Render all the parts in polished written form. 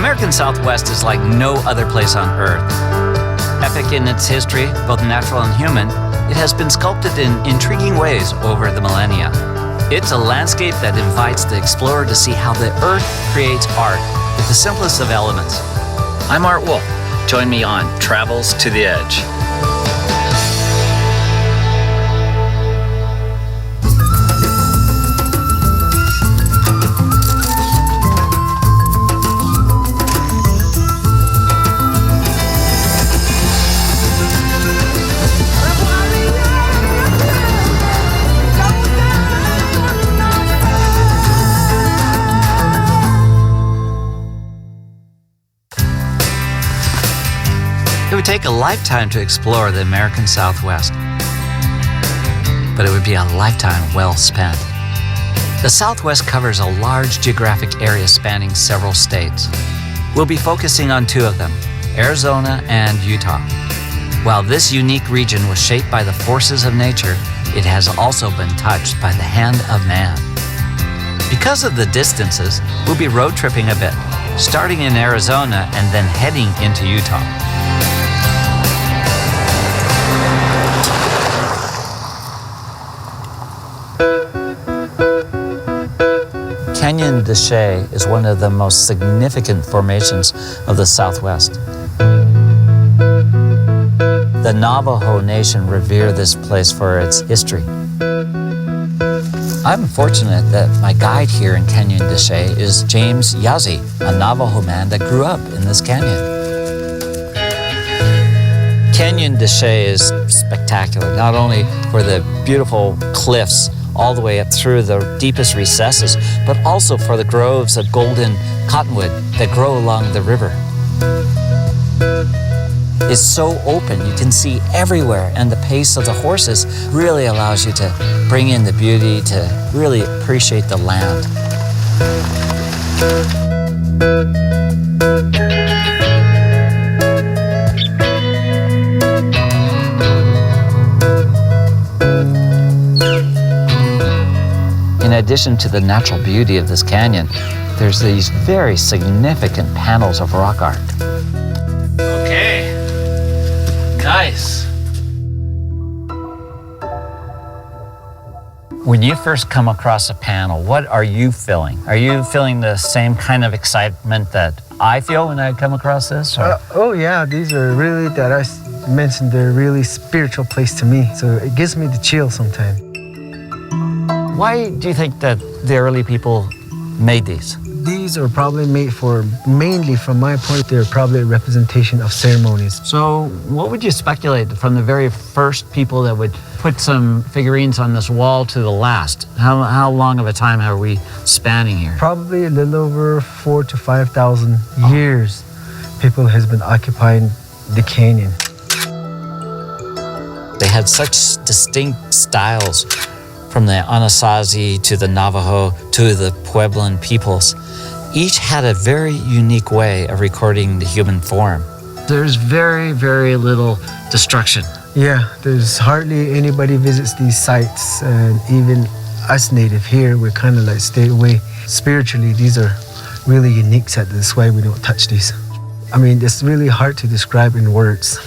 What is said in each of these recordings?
American Southwest is like no other place on Earth. Epic in its history, both natural and human, it has been sculpted in intriguing ways over the millennia. It's a landscape that invites the explorer to see how the Earth creates art with the simplest of elements. I'm Art Wolfe. Join me on Travels to the Edge. It would take a lifetime to explore the American Southwest, but it would be a lifetime well spent. The Southwest covers a large geographic area spanning several states. We'll be focusing on two of them, Arizona and Utah. While this unique region was shaped by the forces of nature, it has also been touched by the hand of man. Because of the distances, we'll be road tripping a bit, starting in Arizona and then heading into Utah. Canyon de Chelly is one of the most significant formations of the Southwest. The Navajo Nation revere this place for its history. I'm fortunate that my guide here in Canyon de Chelly is James Yazzie, a Navajo man that grew up in this canyon. Canyon de Chelly is spectacular, not only for the beautiful cliffs all the way up through the deepest recesses, but also for the groves of golden cottonwood that grow along the river. It's so open, you can see everywhere, and the pace of the horses really allows you to bring in the beauty, to really appreciate the land. In addition to the natural beauty of this canyon, there's these very significant panels of rock art. Okay, nice. When you first come across a panel, what are you feeling? Are you feeling the same kind of excitement that I feel when I come across this? Oh yeah, these are really, that I mentioned, they're a really spiritual place to me. So it gives me the chill sometimes. Why do you think that the early people made these? These are probably made for, mainly from my point, they're probably a representation of ceremonies. So what would you speculate from the very first people that would put some figurines on this wall to the last? How long of a time are we spanning here? Probably a little over 4,000 to 5,000 years people has been occupying the canyon. They had such distinct styles, from the Anasazi to the Navajo to the Puebloan peoples. Each had a very unique way of recording the human form. There's very, very little destruction. Yeah, there's hardly anybody visits these sites, and even us native here, we're kind of like stayed away. Spiritually, these are really unique sites. That's why we don't touch these. I mean, it's really hard to describe in words.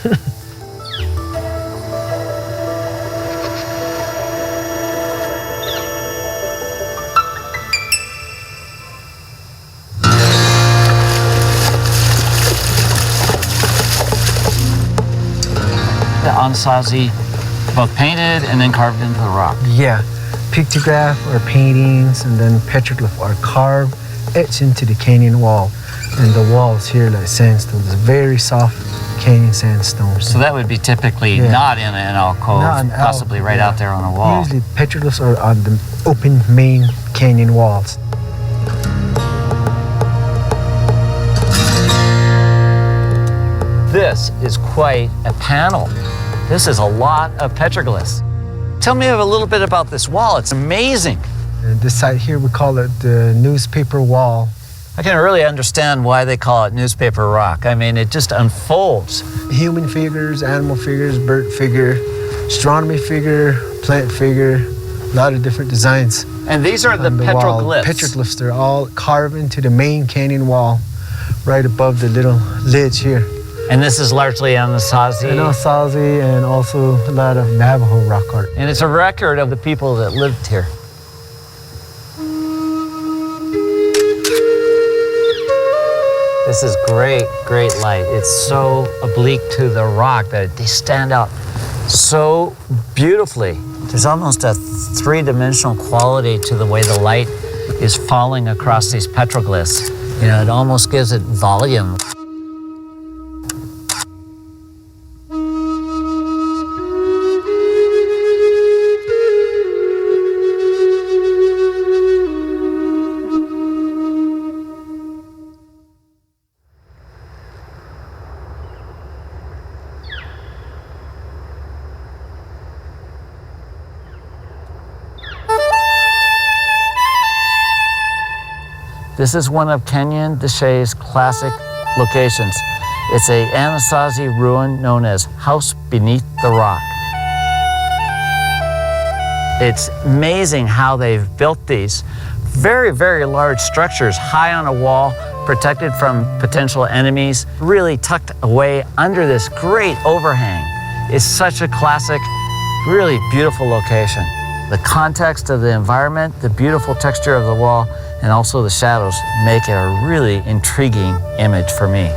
The Anasazi, both painted and then carved into the rock. Yeah, pictograph or paintings, and then petroglyph are carved, etched into the canyon wall. And the walls here like sandstone, it's very soft canyon sandstone. So that would be typically not in an alcove, possibly right out there on a wall. Usually petroglyphs are on the open main canyon walls. This is quite a panel. This is a lot of petroglyphs. Tell me a little bit about this wall. It's amazing. This site here, we call it the newspaper wall. I can really understand why they call it newspaper rock. I mean, it just unfolds. Human figures, animal figures, bird figure, astronomy figure, plant figure, a lot of different designs. And these are the petroglyphs. Petroglyphs, they're all carved into the main canyon wall. right above the little ledge here. And this is largely Anasazi. Anasazi and also a lot of Navajo rock art. And it's a record of the people that lived here. This is great, great light. It's so oblique to the rock that they stand out so beautifully. There's almost a three-dimensional quality to the way the light is falling across these petroglyphs. You know, it almost gives it volume. This is one of Kenyon Deshae's classic locations. It's a Anasazi ruin known as House Beneath the Rock. It's amazing how they've built these very, very large structures high on a wall, protected from potential enemies, really tucked away under this great overhang. It's such a classic, really beautiful location. The context of the environment, the beautiful texture of the wall, and also the shadows make it a really intriguing image for me.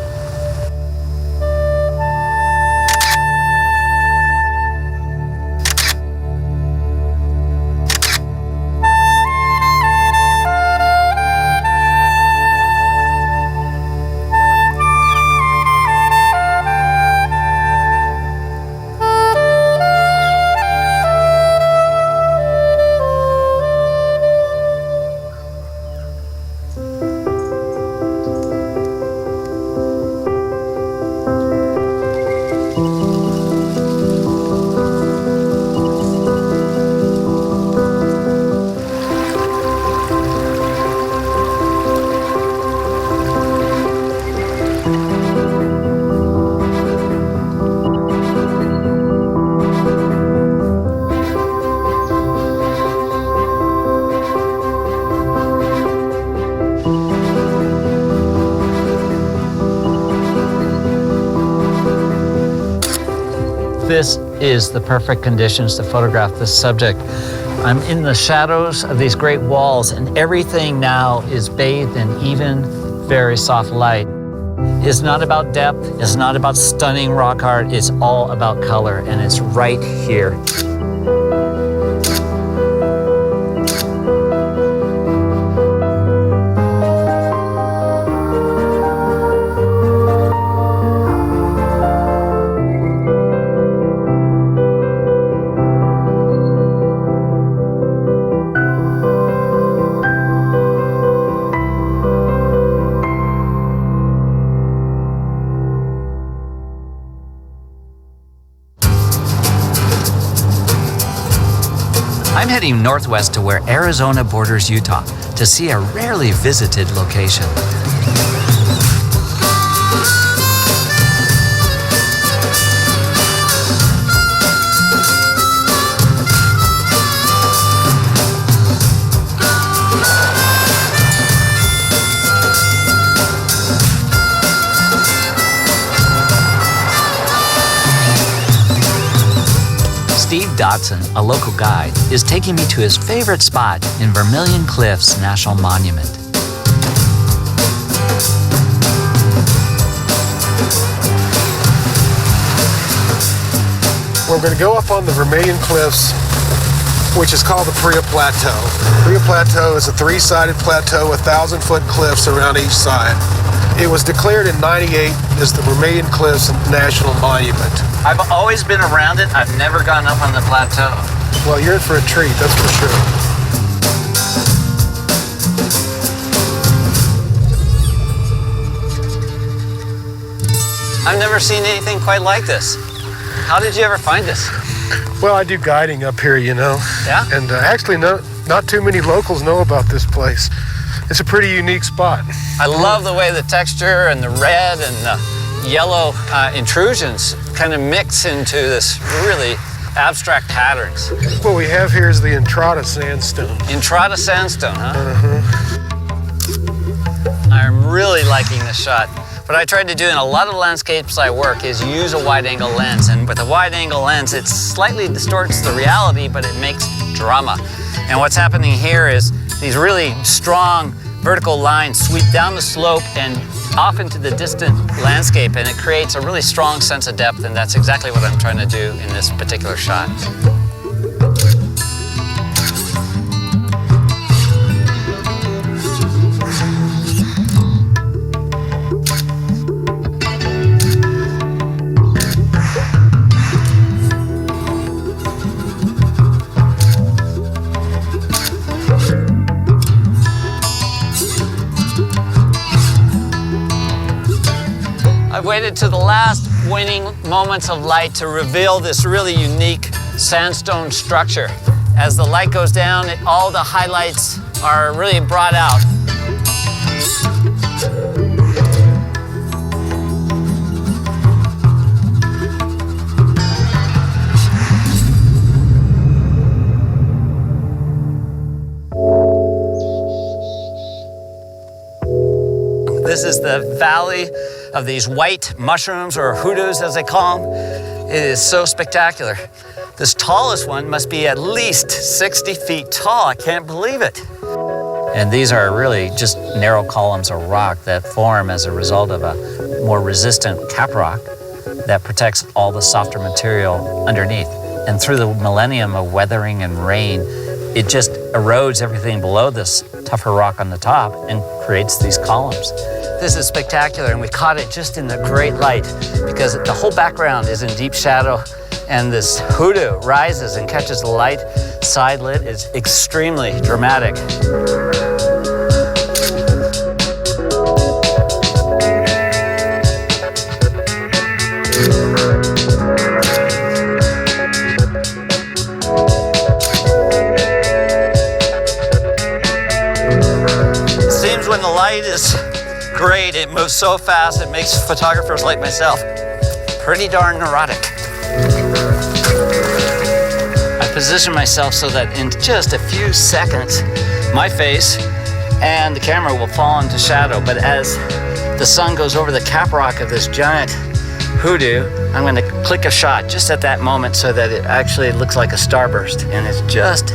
This is the perfect conditions to photograph this subject. I'm in the shadows of these great walls, and everything now is bathed in even, very soft light. It's not about depth, it's not about stunning rock art, it's all about color, and it's right here. I'm heading northwest to where Arizona borders Utah to see a rarely visited location. Steve Dotson, a local guide, is taking me to his favorite spot in Vermilion Cliffs National Monument. We're going to go up on the Vermilion Cliffs, which is called the Priya Plateau. Priya Plateau is a three-sided plateau with 1,000-foot cliffs around each side. It was declared in '98 as the Vermilion Cliffs National Monument. I've always been around it. I've never gone up on the plateau. Well, you're in for a treat, that's for sure. I've never seen anything quite like this. How did you ever find this? Well, I do guiding up here, you know. Yeah? And actually, not too many locals know about this place. It's a pretty unique spot. I love the way the texture and the red and the yellow intrusions kind of mix into this really abstract patterns. What we have here is the Entrada sandstone. Entrada sandstone, huh? Uh-huh. I'm really liking this shot. What I tried to do in a lot of the landscapes I work is use a wide-angle lens, and with a wide-angle lens, it slightly distorts the reality, but it makes drama. And what's happening here is these really strong vertical lines sweep down the slope and off into the distant landscape, and it creates a really strong sense of depth, and that's exactly what I'm trying to do in this particular shot. I waited to the last waning moments of light to reveal this really unique sandstone structure. As the light goes down, all the highlights are really brought out. This is the valley of these white mushrooms, or hoodoos as they call them. It is so spectacular. This tallest one must be at least 60 feet tall. I can't believe it. And these are really just narrow columns of rock that form as a result of a more resistant caprock that protects all the softer material underneath. And through the millennium of weathering and rain, it just erodes everything below this tougher rock on the top and creates these columns. This is spectacular, and we caught it just in the great light because the whole background is in deep shadow, and this hoodoo rises and catches the light side lit. It's extremely dramatic. It seems when the light is great, it moves so fast, it makes photographers like myself pretty darn neurotic. I position myself so that in just a few seconds, my face and the camera will fall into shadow. But as the sun goes over the caprock of this giant hoodoo, I'm going to click a shot just at that moment so that it actually looks like a starburst. And it's just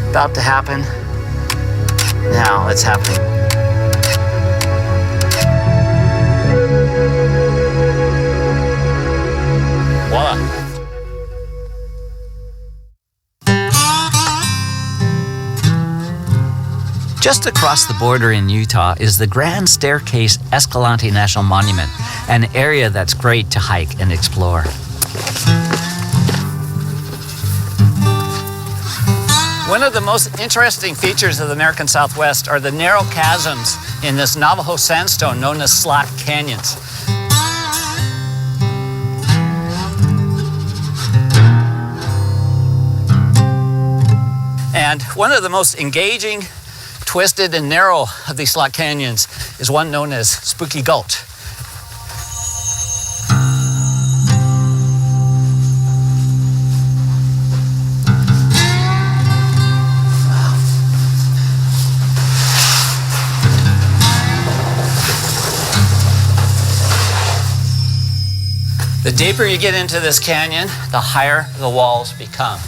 about to happen. Now it's happening. Voila. Just across the border in Utah is the Grand Staircase Escalante National Monument, an area that's great to hike and explore. One of the most interesting features of the American Southwest are the narrow chasms in this Navajo sandstone known as slot canyons. And one of the most engaging, twisted, and narrow of these slot canyons is one known as Spooky Gulch. The deeper you get into this canyon, the higher the walls become.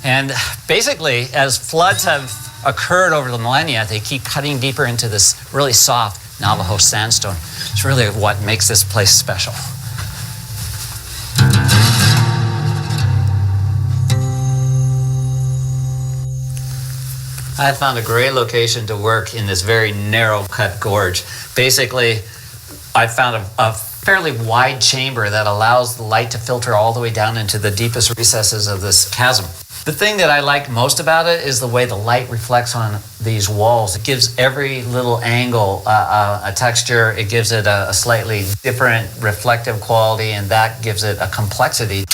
And basically, as floods have occurred over the millennia, they keep cutting deeper into this really soft Navajo sandstone. It's really what makes this place special. I found a great location to work in this very narrow cut gorge. Basically, I found a fairly wide chamber that allows the light to filter all the way down into the deepest recesses of this chasm. The thing that I like most about it is the way the light reflects on these walls. It gives every little angle a texture. It gives it a slightly different reflective quality, and that gives it a complexity.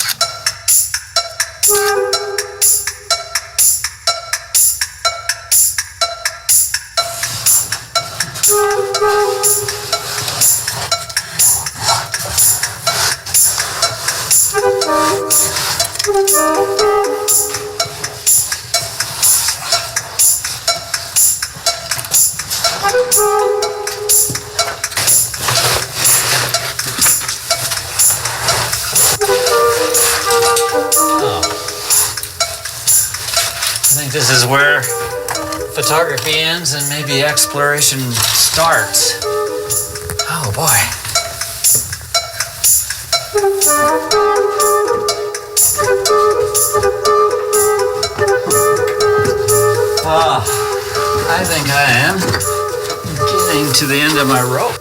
this is where photography ends and maybe exploration starts. Oh boy. I think I am getting to the end of my rope.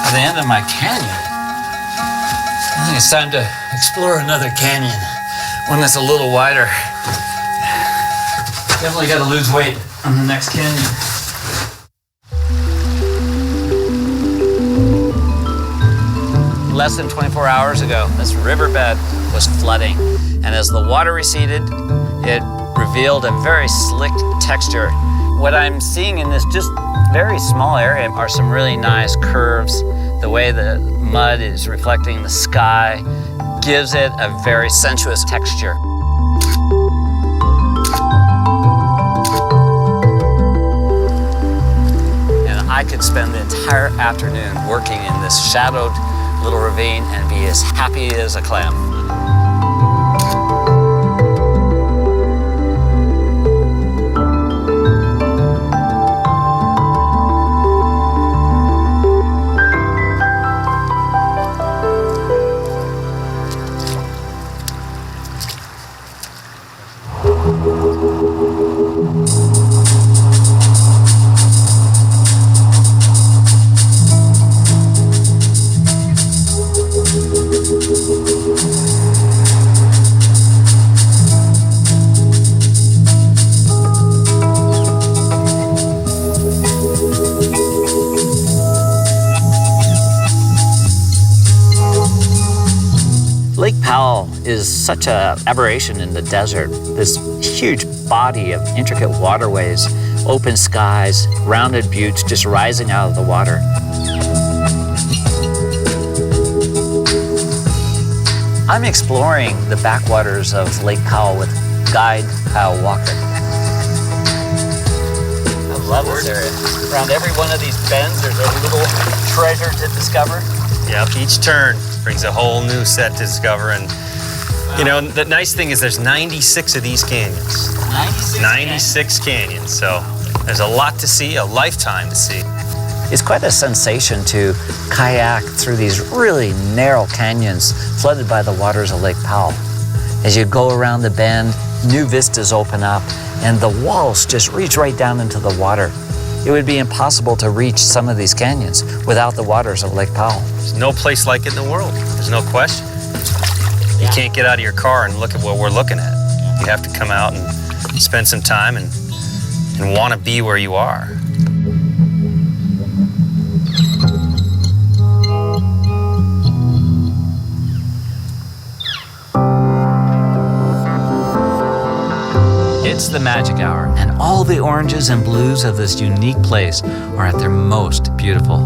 At the end of my canyon. I think it's time to explore another canyon, one that's a little wider. Definitely got to lose weight on the next canyon. Less than 24 hours ago, this riverbed was flooding, and as the water receded, it revealed a very slick texture. What I'm seeing in this just very small area are some really nice curves. The way the mud is reflecting the sky gives it a very sensuous texture. And I could spend the entire afternoon working in this shadowed little ravine and be as happy as a clam. Lake Powell is such an aberration in the desert. This huge body of intricate waterways, open skies, rounded buttes just rising out of the water. I'm exploring the backwaters of Lake Powell with guide Kyle Walker. I love this area. Around every one of these bends, there's a little treasure to discover. Yep, each turn brings a whole new set to discover. And you know, the nice thing is there's 96 of these canyons. 96 canyons. So there's a lot to see, a lifetime to see. It's quite a sensation to kayak through these really narrow canyons flooded by the waters of Lake Powell. As you go around the bend, new vistas open up and the walls just reach right down into the water. It would be impossible to reach some of these canyons without the waters of Lake Powell. There's no place like it in the world. There's no question. You can't get out of your car and look at what we're looking at. You have to come out and spend some time and want to be where you are. It's the magic hour, and all the oranges and blues of this unique place are at their most beautiful.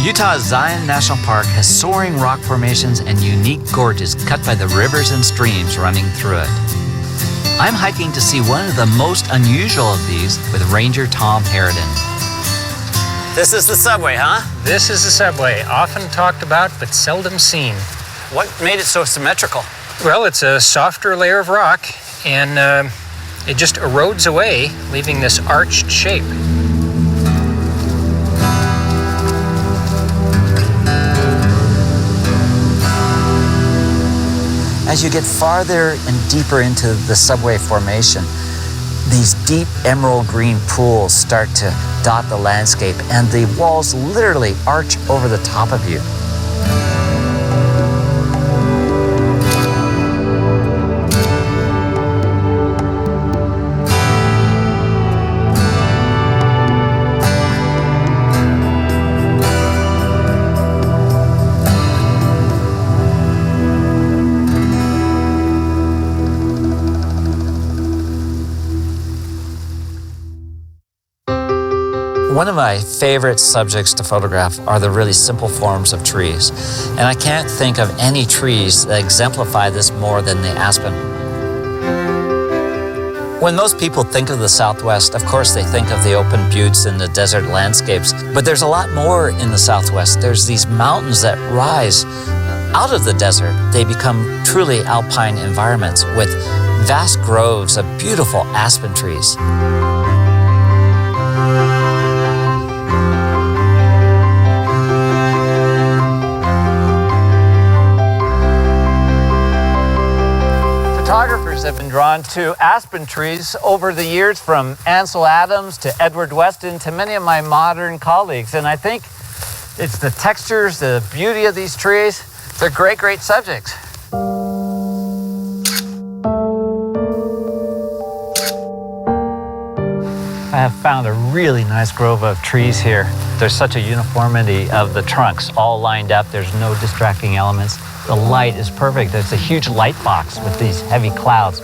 Utah's Zion National Park has soaring rock formations and unique gorges cut by the rivers and streams running through it. I'm hiking to see one of the most unusual of these with Ranger Tom Harridan. This is the subway, huh? This is the subway, often talked about but seldom seen. What made it so symmetrical? Well, it's a softer layer of rock, and it just erodes away, leaving this arched shape. As you get farther and deeper into the subway formation, these deep emerald green pools start to dot the landscape, and the walls literally arch over the top of you. One of my favorite subjects to photograph are the really simple forms of trees. And I can't think of any trees that exemplify this more than the aspen. When most people think of the Southwest, of course they think of the open buttes and the desert landscapes, but there's a lot more in the Southwest. There's these mountains that rise out of the desert. They become truly alpine environments with vast groves of beautiful aspen trees. Photographers have been drawn to aspen trees over the years, from Ansel Adams to Edward Weston to many of my modern colleagues. And I think it's the textures, the beauty of these trees. They're great, great subjects. I have found a really nice grove of trees here. There's such a uniformity of the trunks all lined up. There's no distracting elements. The light is perfect. It's a huge light box with these heavy clouds.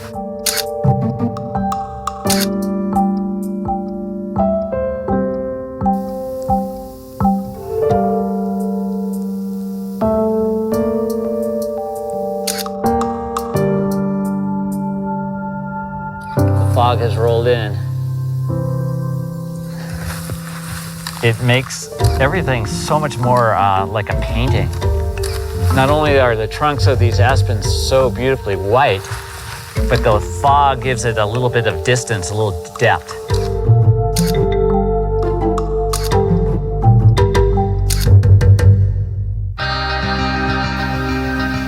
The fog has rolled in. It makes everything so much more like a painting. Not only are the trunks of these aspens so beautifully white, but the fog gives it a little bit of distance, a little depth.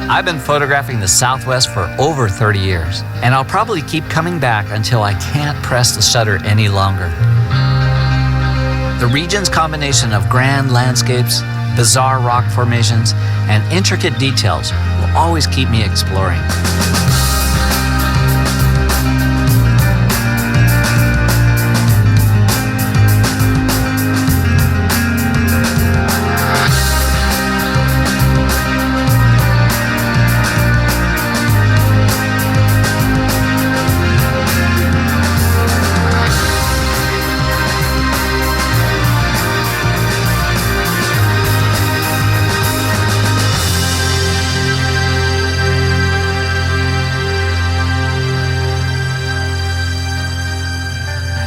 I've been photographing the Southwest for over 30 years, and I'll probably keep coming back until I can't press the shutter any longer. The region's combination of grand landscapes, bizarre rock formations, and intricate details will always keep me exploring.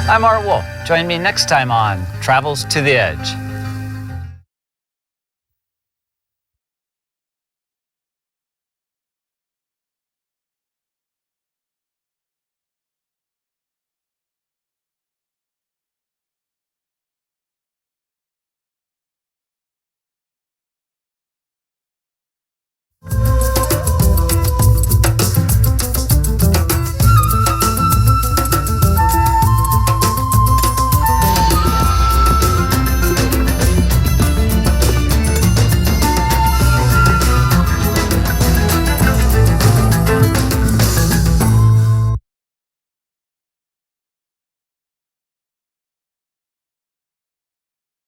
I'm Art Wolfe. Join me next time on Travels to the Edge.